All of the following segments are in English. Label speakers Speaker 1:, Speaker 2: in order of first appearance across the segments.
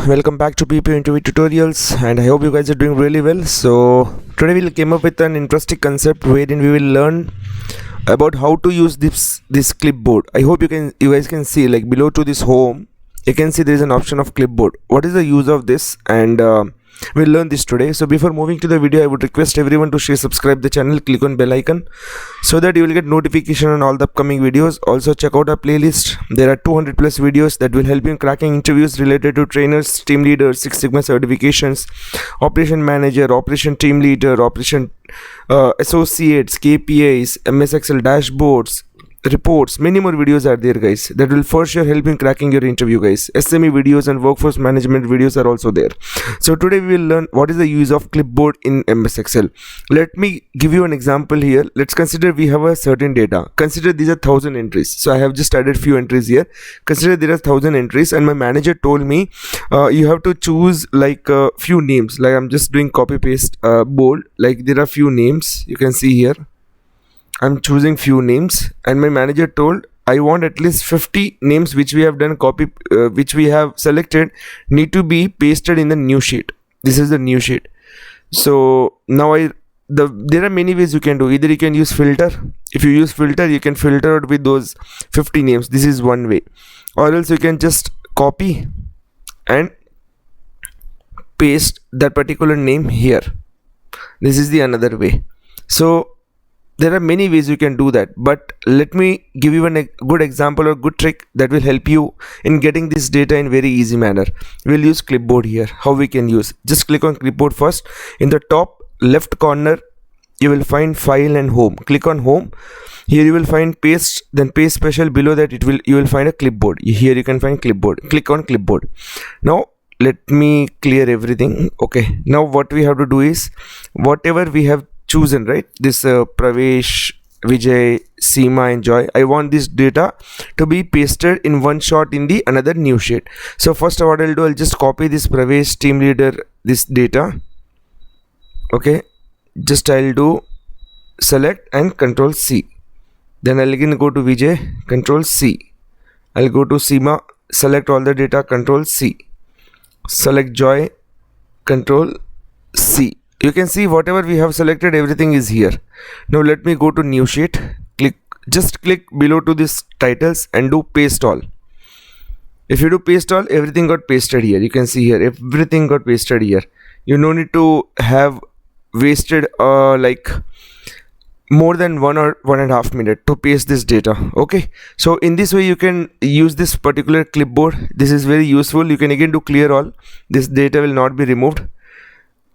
Speaker 1: welcome back to PP Interview Tutorials, and I hope you guys are doing really well. So today we'll came up with an interesting concept wherein we will learn about how to use this clipboard. I hope you guys can see, like, below to this home you can see there is an option of clipboard. What is the use of this? And we'll learn this today. So before moving to the video, I would request everyone to share, subscribe the channel, click on bell icon so that you will get notification on all the upcoming videos. Also check out our playlist. There are 200 plus videos that will help you in cracking interviews related to trainers, team leaders, Six Sigma certifications, operation manager, operation team leader, operation associates, KPIs, MS Excel dashboards, reports. Many more videos are there, guys, that will for sure help in cracking your interview, guys. SME videos and workforce management videos are also there. So today we will learn what is the use of clipboard in MS Excel. Let me give you an example here. Let's consider we have a certain data. Consider these are 1000 entries. So I have just added few entries here. Consider there are 1000 entries, and my manager told me you have to choose like a few names. Like I'm just doing copy paste bold. Like there are few names you can see here. I'm choosing few names, and my manager told I want at least 50 names which we have done which we have selected need to be pasted in the new sheet. This is the new sheet. So now there are many ways you can do. Either you can use filter. If you use filter, you can filter out with those 50 names. This is one way. Or else you can just copy and paste that particular name here. This is the another way. So there are many ways you can do that, but let me give you a good example or good trick that will help you in getting this data in very easy manner. We'll use clipboard here. How we can use? Just click on clipboard first. In the top left corner you will find file and home. Click on home. Here you will find paste, then paste special. Below that you will find a clipboard. Here you can find clipboard. Click on clipboard. Now let me clear everything. Okay, now what we have to do is whatever we have chosen, right, this Pravesh, Vijay, Seema and Joy, I want this data to be pasted in one shot in the another new sheet. So first what I'll do, I'll just copy this Pravesh team leader, this data. Okay, just I'll do select and control C. Then I'll again go to Vijay, control C. I'll go to Seema, select all the data, control C. Select Joy, control C. You can see whatever we have selected, everything is here. Now let me go to new sheet. Just click below to this titles and do paste all. If you do paste all, everything got pasted here. You can see here everything got pasted here. You no need to have wasted like more than 1 or 1.5 minutes to paste this data. Okay, so in this way you can use this particular clipboard. This is very useful. You can again do clear all. This data will not be removed.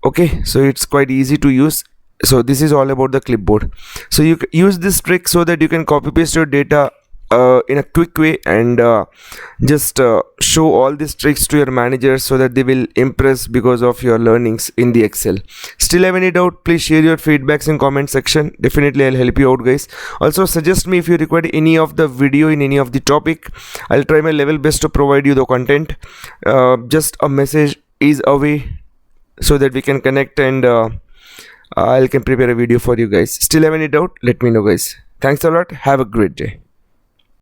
Speaker 1: Okay, so it's quite easy to use. So this is all about the clipboard. So you use this trick so that you can copy paste your data in a quick way and just show all these tricks to your managers so that they will impress because of your learnings in the Excel. Still have any doubt, please share your feedbacks in comment section. Definitely I'll help you out, guys. Also suggest me if you require any of the video in any of the topic. I'll try my level best to provide you the content. Just a message is away so that we can connect, and I can prepare a video for you guys. Still have any doubt? Let me know, guys. Thanks a lot. Have a great day.